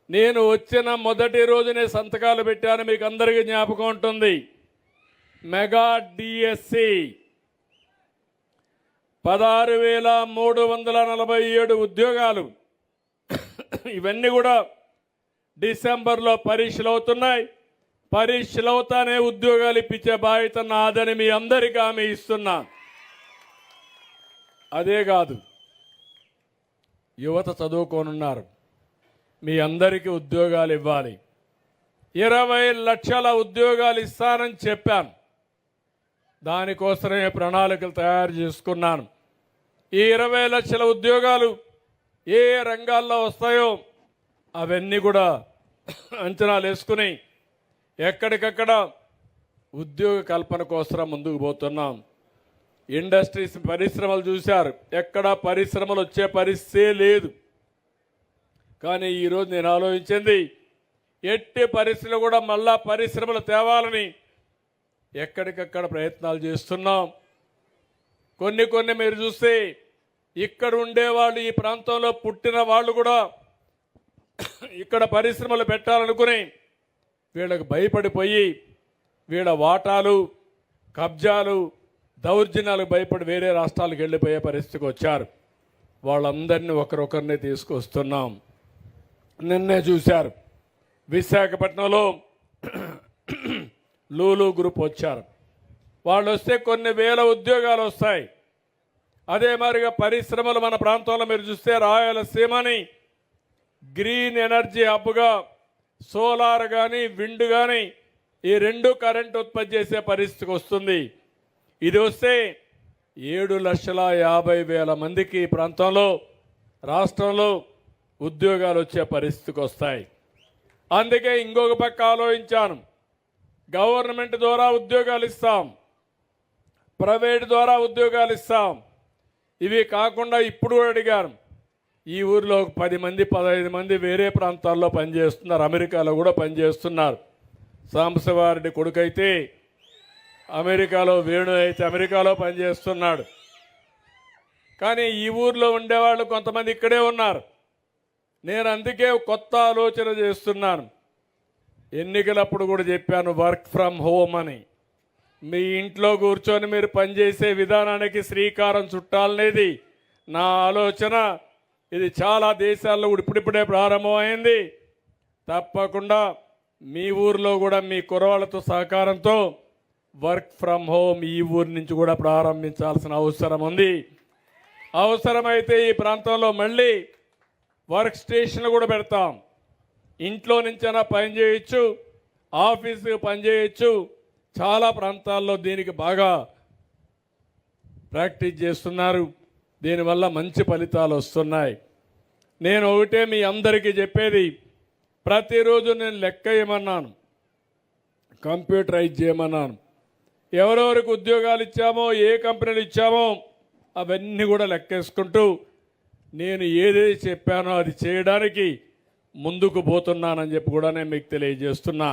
నేను వచ్చిన మొదటి రోజునే సంతకాలు పెట్టాను, మీకు అందరికీ జ్ఞాపకం ఉంటుంది. మెగా డిఎస్సి 16,347 ఉద్యోగాలు. ఇవన్నీ కూడా డిసెంబర్లో పరీక్షలు అవుతున్నాయి. పరీక్షలు అవుతానే ఉద్యోగాలు ఇప్పించే బాధ్యత నాదని మీ అందరికీ హామీ ఇస్తున్నా. అదే కాదు, యువత చదువుకోనున్నారు, మీ అందరికీ ఉద్యోగాలు ఇవ్వాలి. 20 లక్షల ఉద్యోగాలు ఇస్తానని చెప్పాను. దానికోసమే ప్రణాళికలు తయారు చేసుకున్నాను. ఈ 20 లక్షల ఉద్యోగాలు ఏ రంగాల్లో వస్తాయో అవన్నీ కూడా అంచనాలు వేసుకుని ఎక్కడికక్కడ ఉద్యోగ కల్పన కోసం ముందుకు పోతున్నాం. ఇండస్ట్రీస్, పరిశ్రమలు చూశారు, ఎక్కడ పరిశ్రమలు వచ్చే పరిస్థితే లేదు. కానీ ఈరోజు నేను ఆలోచించింది, ఎట్టి పరిస్థితులు కూడా మళ్ళా పరిశ్రమలు తేవాలని ఎక్కడికక్కడ ప్రయత్నాలు చేస్తున్నాం. కొన్ని మీరు చూస్తే ఇక్కడ ఉండేవాళ్ళు, ఈ ప్రాంతంలో పుట్టిన వాళ్ళు కూడా ఇక్కడ పరిశ్రమలు పెట్టాలనుకుని వీళ్ళకు భయపడిపోయి వీళ్ళ వాటాలు, కబ్జాలు, దౌర్జన్యాలకు భయపడి వేరే రాష్ట్రాలకు వెళ్ళిపోయే పరిస్థితికి వచ్చారు. వాళ్ళందరినీ ఒకరిని తీసుకొస్తున్నాం. నిన్నే చూశారు, విశాఖపట్నంలో లూలు గ్రూప్ వచ్చారు. వాళ్ళు వస్తే కొన్ని వేల ఉద్యోగాలు వస్తాయి. అదే మాదిరిగా పరిశ్రమలు మన ప్రాంతంలో మీరు చూస్తే రాయలసీమని గ్రీన్ ఎనర్జీ హబ్గా సోలార్ కానీ విండ్ కానీ ఈ 2 కరెంట్ ఉత్పత్తి చేసే పరిస్థితికి వస్తుంది. ఇది వస్తే 7,50,000 మందికి ఈ ప్రాంతంలో, రాష్ట్రంలో ఉద్యోగాలు వచ్చే పరిస్థితికి వస్తాయి. అందుకే ఇంకొక పక్క ఆలోచించాను, గవర్నమెంట్ ద్వారా ఉద్యోగాలు ఇస్తాం, ప్రైవేట్ ద్వారా ఉద్యోగాలు ఇస్తాం. ఇవి కాకుండా ఇప్పుడు కూడా అడిగాను, ఈ ఊరిలో 10 మంది 15 మంది వేరే ప్రాంతాల్లో పనిచేస్తున్నారు, అమెరికాలో కూడా పనిచేస్తున్నారు. సాంబశివారెడ్డి కొడుకైతే అమెరికాలో, వేణు అయితే అమెరికాలో పనిచేస్తున్నాడు. కానీ ఈ ఊర్లో ఉండేవాళ్ళు కొంతమంది ఇక్కడే ఉన్నారు. నేను అందుకే కొత్త ఆలోచన చేస్తున్నాను. ఎన్నికలప్పుడు కూడా చెప్పాను, వర్క్ ఫ్రమ్ హోమ్ అని. మీ ఇంట్లో కూర్చొని మీరు పనిచేసే విధానానికి శ్రీకారం చుట్టాలనేది నా ఆలోచన. ఇది చాలా దేశాల్లో ఇప్పుడిప్పుడే ప్రారంభమైంది. తప్పకుండా మీ ఊర్లో కూడా మీ కురవాళ్ళతో సహకారంతో వర్క్ ఫ్రమ్ హోమ్ ఈ ఊరి నుంచి కూడా ప్రారంభించాల్సిన అవసరం ఉంది. అవసరమైతే ఈ ప్రాంతంలో మళ్ళీ వర్క్ స్టేషన్లు కూడా పెడతాం. ఇంట్లో నుంచైనా పని చేయొచ్చు, ఆఫీసుకి పని చేయొచ్చు. చాలా ప్రాంతాల్లో దీనికి బాగా ప్రాక్టీస్ చేస్తున్నారు. దీనివల్ల మంచి ఫలితాలు వస్తున్నాయి. నేను ఒకటే మీ అందరికీ చెప్పేది, ప్రతిరోజు నేను లెక్క వేయమన్నాను, కంప్యూటరైజ్ చేయమన్నాను. ఎవరెవరికి ఉద్యోగాలు ఇచ్చామో, ఏ కంపెనీలు ఇచ్చామో అవన్నీ కూడా లెక్కేసుకుంటూ నేను ఏదైతే చెప్పానో అది చేయడానికి ముందుకు పోతున్నానని చెప్పి కూడా నేను మీకు తెలియజేస్తున్నా.